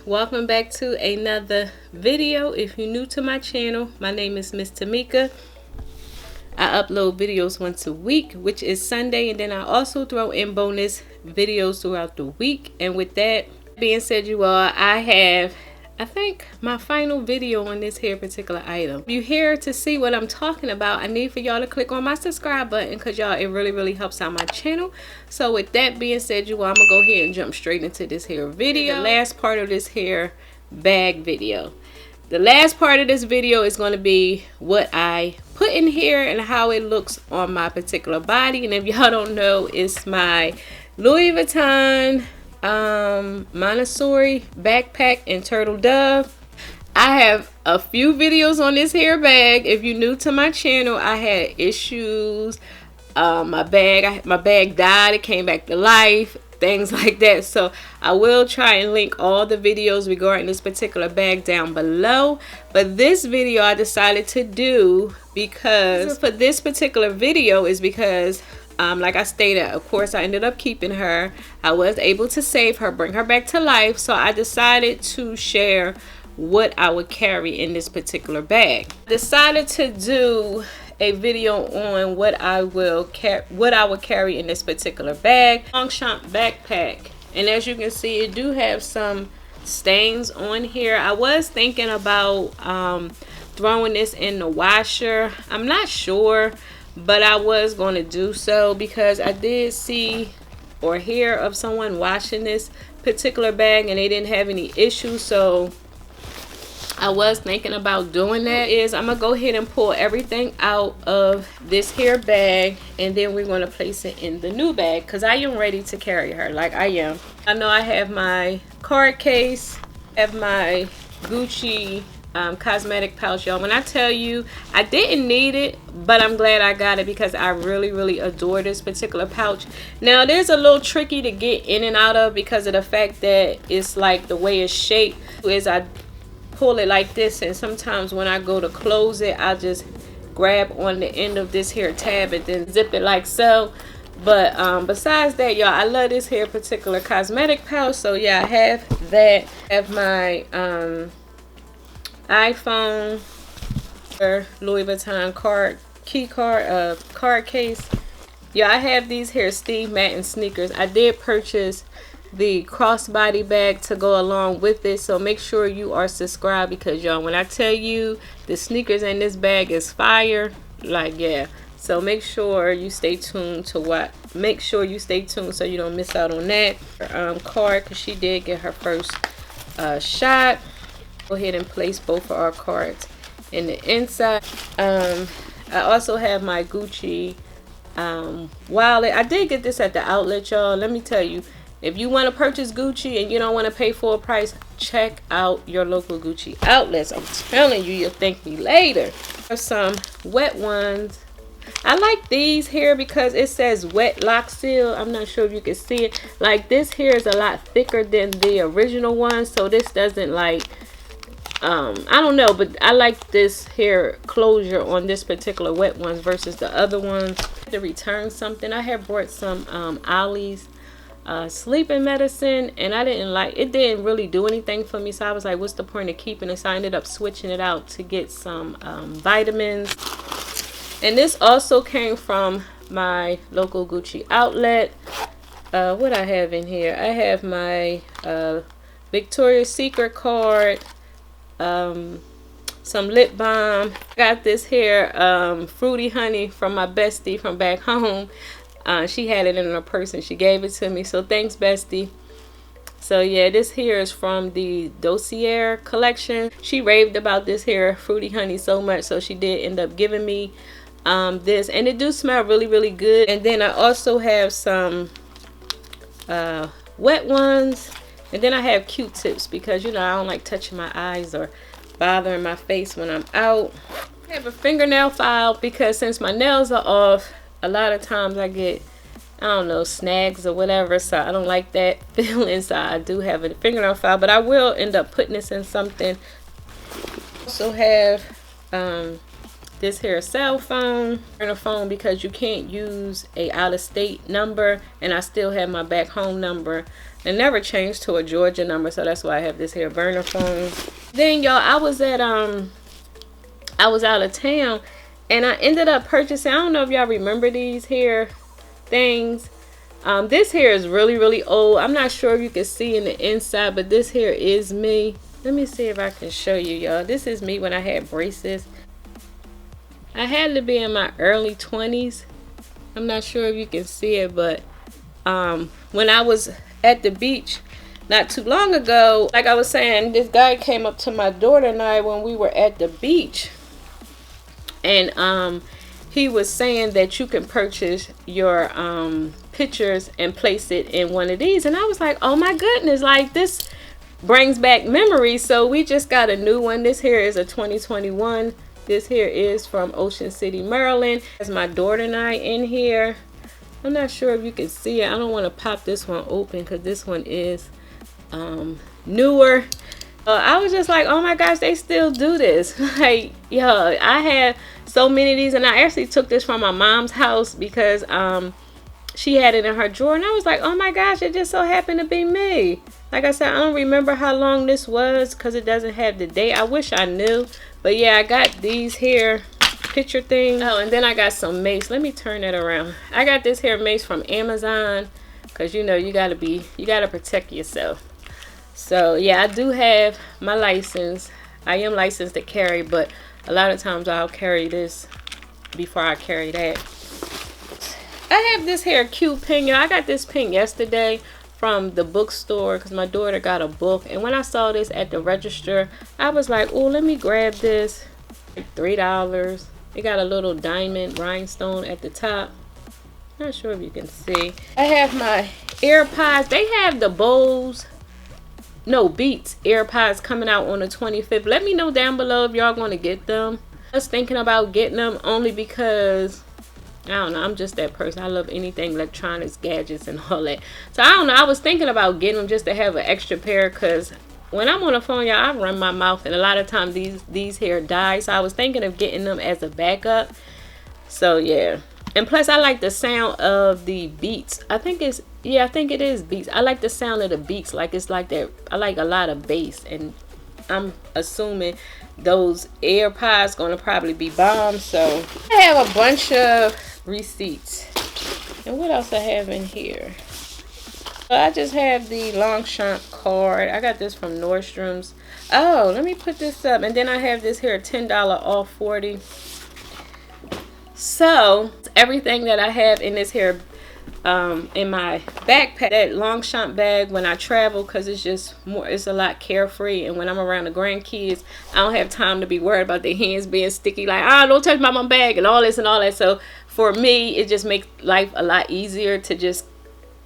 welcome back to another video. If you're new to my channel, my name is Miss Tamika. I upload videos once a week, which is Sunday, and then I also throw in bonus videos throughout the week. And with that being said, you all, I have, I think, my final video on this here particular item. If you're here to see what I'm talking about, I need for y'all to click on my subscribe button, because y'all, it really helps out my channel. So with that being said, you all, I'm gonna go ahead and jump straight into this here video. The last part of this here bag video. The last part of this video is going to be what I put in here and how it looks on my particular body. And if y'all don't know, it's my Louis Vuitton Montessori backpack in turtle dove. I have a few videos on this hair bag. If you're new to my channel, I had issues. My bag died. It came back to life. Things like that. So I will try and link all the videos regarding this particular bag down below. But this video I decided to do because for this particular video is because like I stated, of course, I ended up keeping her. I was able to save her, bring her back to life. So I decided to share what I would carry in this particular bag. Decided to do a video on what I would carry in this particular bag. Longchamp backpack, and as you can see, it do have some stains on here. I was thinking about throwing this in the washer. I'm not sure, but I was going to do so because I did see or hear of someone washing this particular bag and they didn't have any issues. So I was thinking about doing that. I'm gonna go ahead and pull everything out of this here bag, and then we're gonna place it in the new bag because I am ready to carry her. Like I am. I know I have my card case, have my Gucci cosmetic pouch, y'all. When I tell you I didn't need it, but I'm glad I got it because I really adore this particular pouch. Now there's a little tricky to get in and out of because of the fact that it's like the way it's shaped is I pull it like this, and sometimes when I go to close it, I just grab on the end of this here tab and then zip it like so. But besides that, y'all, I love this here particular cosmetic pouch. So yeah, I have that. I have my iPhone, or Louis Vuitton card case. Yeah, I have these here Steve Madden sneakers. I did purchase the crossbody bag to go along with it, so make sure you are subscribed because y'all, when I tell you the sneakers in this bag is fire, like, yeah. So make sure you stay tuned to what, make sure you stay tuned so you don't miss out on that card, because she did get her first shot. Go ahead and place both of our cards in the inside. I also have my Gucci wallet. I did get this at the outlet, y'all. Let me tell you, if you want to purchase Gucci and you don't want to pay full price, check out your local Gucci outlets. I'm telling you, you'll thank me later. There's some wet ones. I like these here because it says wet lock seal. I'm not sure if you can see it. Like, this here is a lot thicker than the original one, so this doesn't like I don't know, but I like this here closure on this particular wet ones versus the other ones. To return something, I have brought some Ollie's sleeping medicine, and I didn't like it. Didn't really do anything for me, so I was like, what's the point of keeping it? So I ended up switching it out to get some vitamins. And this also came from my local Gucci outlet. What I have in here, I have my Victoria's Secret card, some lip balm. Got this here fruity honey from my bestie from back home. She had it in her purse and she gave it to me, so thanks, bestie. So yeah, this here is from the Dossier collection. She raved about this here fruity honey so much, so she did end up giving me this, and it do smell really good. And then I also have some wet ones, and then I have Q-tips because, you know, I don't like touching my eyes or bothering my face when I'm out. I have a fingernail file because since my nails are off, a lot of times I get, I don't know, snags or whatever, so I don't like that feeling. So I do have a fingernail file, but I will end up putting this in something. Also have this here cell phone and a phone because you can't use a out-of-state number, and I still have my back home number and never changed to a Georgia number, so that's why I have this here burner phone. Then y'all, I was out of town and I ended up purchasing, I don't know if y'all remember these here things. This here is really old. I'm not sure if you can see in the inside, but this here is me. Let me see if I can show you, y'all. This is me when I had braces. I had to be in my early 20s. I'm not sure if you can see it, but when I was at the beach not too long ago, like I was saying, this guy came up to my daughter and I when we were at the beach, and he was saying that you can purchase your pictures and place it in one of these, and I was like, oh my goodness, like this brings back memories. So we just got a new one. This here is a 2021. This here is from Ocean City, Maryland. There's my daughter and I in here. I'm not sure if you can see it. I don't want to pop this one open because this one is newer. I was just like, oh my gosh, they still do this. Like, yo, I had so many of these, and I actually took this from my mom's house because she had it in her drawer, and I was like, oh my gosh, it just so happened to be me. Like I said, I don't remember how long this was because it doesn't have the date. I wish I knew, but yeah, I got these here picture things. Oh, and then I got some mace. Let me turn that around. I got this here mace from Amazon because you know you gotta protect yourself. So yeah, I do have my license. I am licensed to carry, but a lot of times I'll carry this before I carry that. I have this here cute pin. I got this pin yesterday from the bookstore because my daughter got a book, and when I saw this at the register, I was like, oh, let me grab this. Like $3. It got a little diamond rhinestone at the top. Not sure if you can see. I have my AirPods. They have the Beats AirPods coming out on the 25th. Let me know down below if y'all going to get them. I was thinking about getting them only because I don't know, I'm just that person. I love anything electronics, gadgets, and all that. So I don't know, I was thinking about getting them just to have an extra pair because when I'm on the phone, y'all, I run my mouth, and a lot of times these hair die. So I was thinking of getting them as a backup. So yeah, and plus I like the sound of the Beats. I think it is Beats. I like the sound of the Beats. Like it's like that. I like a lot of bass, and I'm assuming those AirPods gonna probably be bomb. So I have a bunch of receipts. And what else I have in here? I just have the Longchamp card. I got this from Nordstrom's. Oh, let me put this up. And then I have this here, $10 off 40. So everything that I have in this here in my backpack, that Longchamp bag, when I travel, because it's a lot carefree, and when I'm around the grandkids, I don't have time to be worried about their hands being sticky, like, don't touch my mom bag and all this and all that. So for me, it just makes life a lot easier to just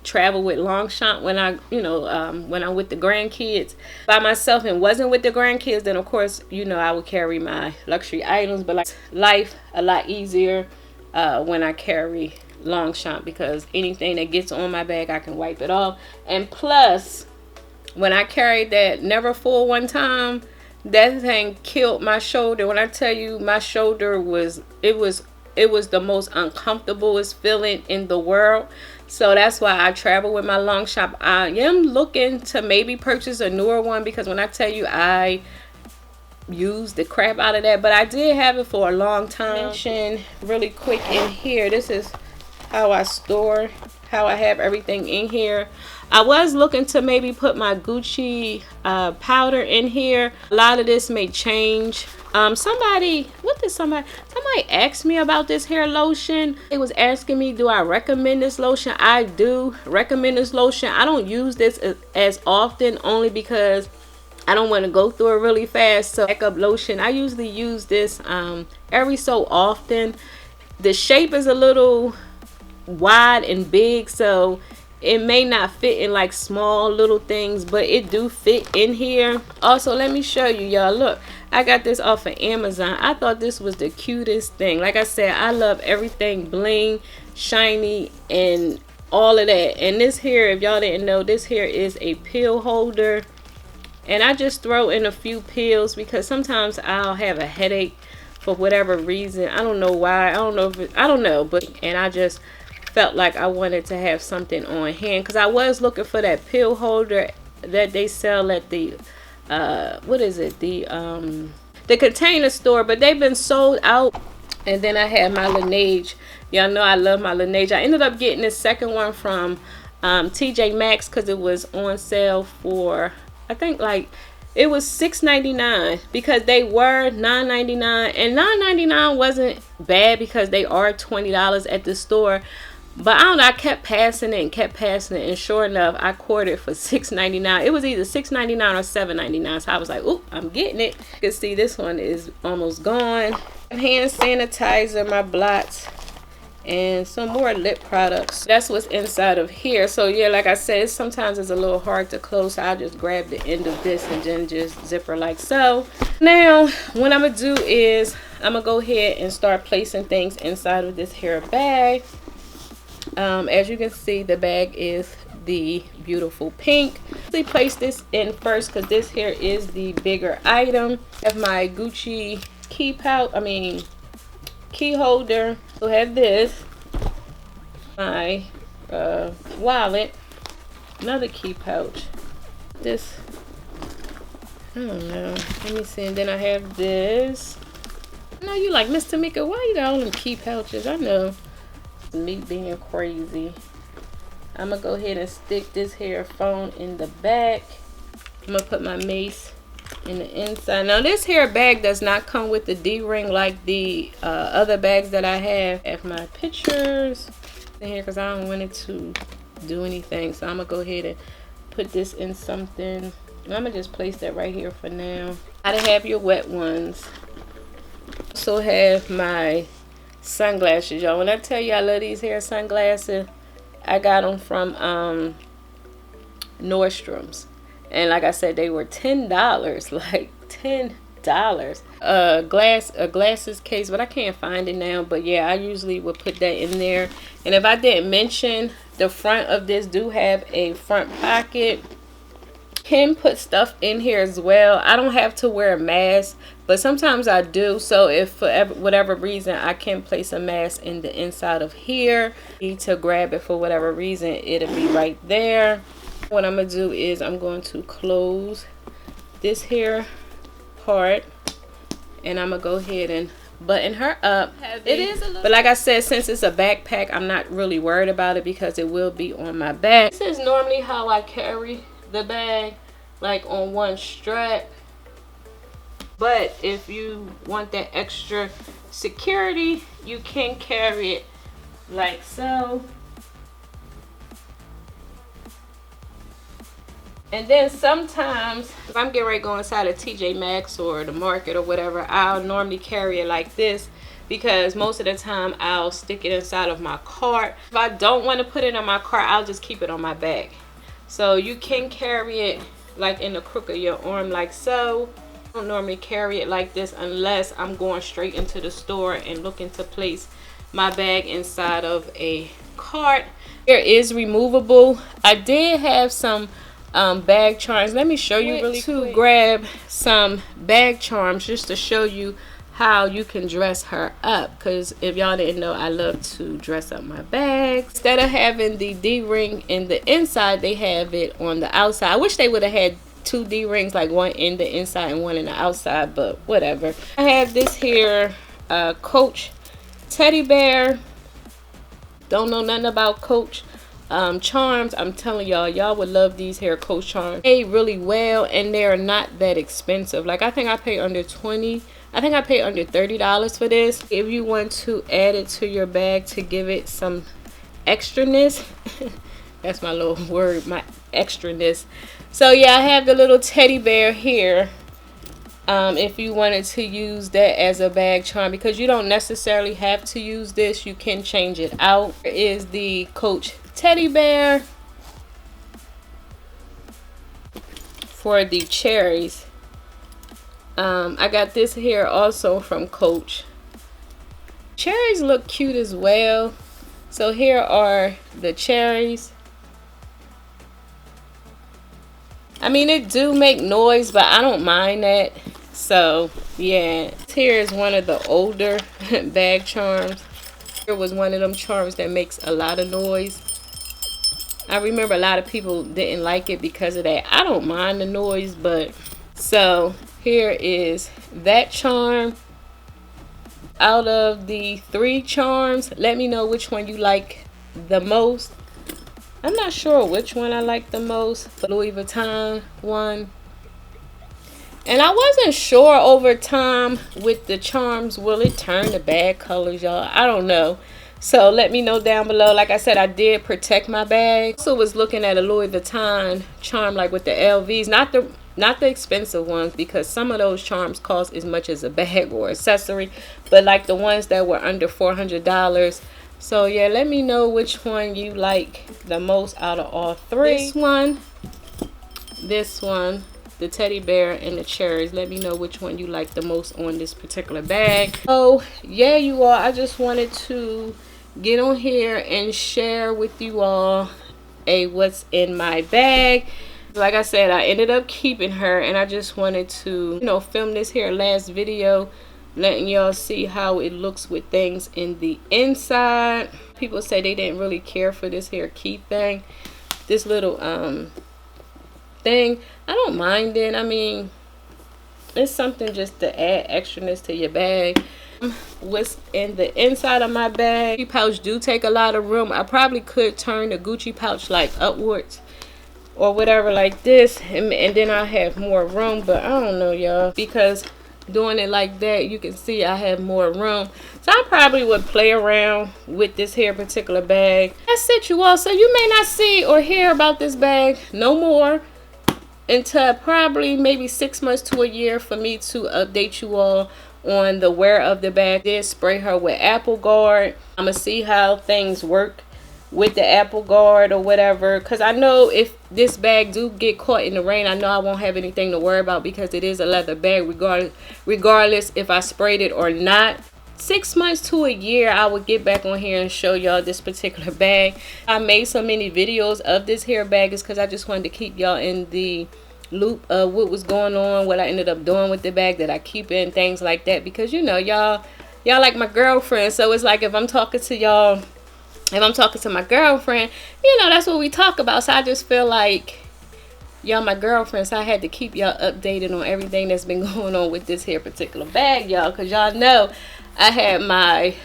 travel with Longchamp when I when I'm with the grandkids. By myself and wasn't with the grandkids, then of course I would carry my luxury items, but like life a lot easier when I carry Longchamp, because anything that gets on my bag I can wipe it off. And plus, when I carried that Never Full one time, that thing killed my shoulder. When I tell you, my shoulder was the most uncomfortablest feeling in the world. So that's why I travel with my Longchamp. I am looking to maybe purchase a newer one, because when I tell you, I use the crap out of that, but I did have it for a long time. Mention really quick in here, this is how I have everything in here. I was looking to maybe put my Gucci powder in here. A lot of this may change. Somebody asked me about this hair lotion. It was asking me, do I recommend this lotion? I do recommend this lotion. I don't use this as often, only because I don't want to go through it really fast. So backup lotion, I usually use this every so often. The shape is a little wide and big, so it may not fit in like small little things, but it do fit in here. Also, let me show you, y'all. Look, I got this off of Amazon. I thought this was the cutest thing. Like I said, I love everything bling, shiny, and all of that. And this here, if y'all didn't know, this here is a pill holder, and I just throw in a few pills because sometimes I'll have a headache for whatever reason. I don't know why. I don't know if I don't know, but and I just felt like I wanted to have something on hand because I was looking for that pill holder that they sell at the what is it, the Container Store, but they've been sold out. And then I had my Laneige. Y'all know I love my Laneige. I ended up getting the second one from TJ Maxx because it was on sale for, I think, like, it was $6.99 because they were $9.99, and $9.99 wasn't bad because they are $20 at the store. But I don't know, I kept passing it and kept passing it, and sure enough, I caught it for $6.99. It was either $6.99 or $7.99, so I was like, "Ooh, I'm getting it." You can see this one is almost gone. Hand sanitizer, my blots, and some more lip products. That's what's inside of here. So yeah, like I said, sometimes it's a little hard to close, so I just grab the end of this and then just zipper like so. Now, what I'm gonna do is I'm gonna go ahead and start placing things inside of this hair bag. As you can see, the bag is the beautiful pink. Let's place this in first because this here is the bigger item. I have my Gucci key holder. So I have this, my wallet, another key pouch. This, I don't know. Let me see. And then I have this. I know you like, Miss Tamika, why you got all them key pouches? I know. Me being crazy. I'm gonna go ahead and stick this here phone in the back. I'm gonna put my mace in the inside. Now this hair bag does not come with the D-ring like the other bags that I have. I have my pictures in here because I don't want it to do anything, so I'm gonna go ahead and put this in something. I'm gonna just place that right here for now. Gotta have your wet ones. Also have my sunglasses, y'all. When I tell you I love these hair sunglasses, I got them from Nordstrom's, and like I said, they were $10, like $10. A glasses case, but I can't find it now. But yeah, I usually would put that in there. And if I didn't mention, the front of this do have a front pocket. Can put stuff in here as well. I don't have to wear a mask, but sometimes I do. So if for whatever reason I can place a mask in the inside of here, need to grab it for whatever reason, it'll be right there. What I'm gonna do is I'm going to close this here part, and I'm gonna go ahead and button her up. It is a little, but like I said, since it's a backpack, I'm not really worried about it because it will be on my back. This is normally how I carry the bag, like on one strap. But if you want that extra security, you can carry it like so. And then sometimes if I'm getting ready to go inside of TJ Maxx or the market or whatever, I'll normally carry it like this because most of the time I'll stick it inside of my cart. If I don't want to put it in my cart, I'll just keep it on my back. So you can carry it like in the crook of your arm like so. I don't normally carry it like this unless I'm going straight into the store and looking to place my bag inside of a cart. It is removable. I did have some bag charms. Let me show you really quick. Grab some bag charms just to show you how you can dress her up, because if y'all didn't know, I love to dress up my bags. Instead of having the D-ring in the inside, they have it on the outside. I wish they would have had two D-rings, like one in the inside and one in the outside, but whatever. I have this here Coach teddy bear. Don't know nothing about Coach charms. I'm telling y'all would love these hair Coach charms. They really well, and they're not that expensive. Like I think I paid under $20. I think I paid under $30 for this. If you want to add it to your bag to give it some extraness, that's my little word, my extraness. So yeah, I have the little teddy bear here. If you wanted to use that as a bag charm, because you don't necessarily have to use this, you can change it out. Here is the Coach teddy bear for the cherries. I got this here also from Coach. Cherries look cute as well. So here are the cherries. I mean, it do make noise, but I don't mind that. So yeah, here is one of the older bag charms. It was one of them charms that makes a lot of noise. I remember a lot of people didn't like it because of that. I don't mind the noise, but so here is that charm. Out of the 3 charms, let me know which one you like the most. I'm not sure which one I like the most. The Louis Vuitton one. And I wasn't sure over time with the charms, will it turn to bad colors, y'all? I don't know. So let me know down below. Like I said, I did protect my bag. Also was looking at a Louis Vuitton charm, like with the LVs, not the expensive ones, because some of those charms cost as much as a bag or accessory, but like the ones that were under $400. So yeah, let me know which one you like the most out of all 3. This one, the teddy bear, and the cherries. Let me know which one you like the most on this particular bag. So yeah, you all, I just wanted to get on here and share with you all what's in my bag. Like I said, I ended up keeping her, and I just wanted to, you know, film this here last video, letting y'all see how it looks with things in the inside. People say they didn't really care for this here key thing, this little thing. I don't mind it. I mean, it's something just to add extraness to your bag. What's in the inside of my bag? Gucci pouch do take a lot of room. I probably could turn the Gucci pouch like upwards or whatever, like this, and then I have more room. But I don't know, y'all, because doing it like that, you can see I have more room. So I probably would play around with this here particular bag. That's it, you all. So you may not see or hear about this bag no more until probably maybe 6 months to a year for me to update you all on the wear of the bag. I did spray her with Apple Guard. I'm gonna see how things work with the Apple Guard or whatever, because I know if this bag do get caught in the rain, I know I won't have anything to worry about because it is a leather bag regardless if I sprayed it or not. 6 months to a year, I would get back on here and show y'all this particular bag. I made so many videos of this hair bag is because I just wanted to keep y'all in the loop of what was going on, what I ended up doing with the bag that I keep in, things like that, because you know, y'all like my girlfriend. So it's like if I'm talking to y'all, if I'm talking to my girlfriend, you know, that's what we talk about. So I just feel like y'all my girlfriend, so I had to keep y'all updated on everything that's been going on with this here particular bag, y'all, because y'all know I had my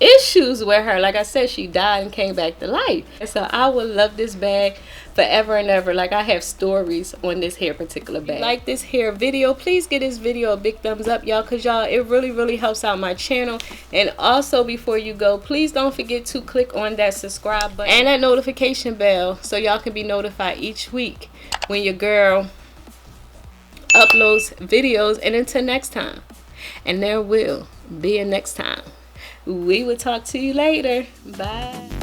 issues with her. Like I said, she died and came back to life. And so I would love this bag forever and ever. Like, I have stories on this hair particular bag. If you like this hair video, please give this video a big thumbs up, y'all, because y'all, it really helps out my channel. And also, before you go, please don't forget to click on that subscribe button and that notification bell so y'all can be notified each week when your girl uploads videos. And until next time, and there will be a next time, we will talk to you later. Bye.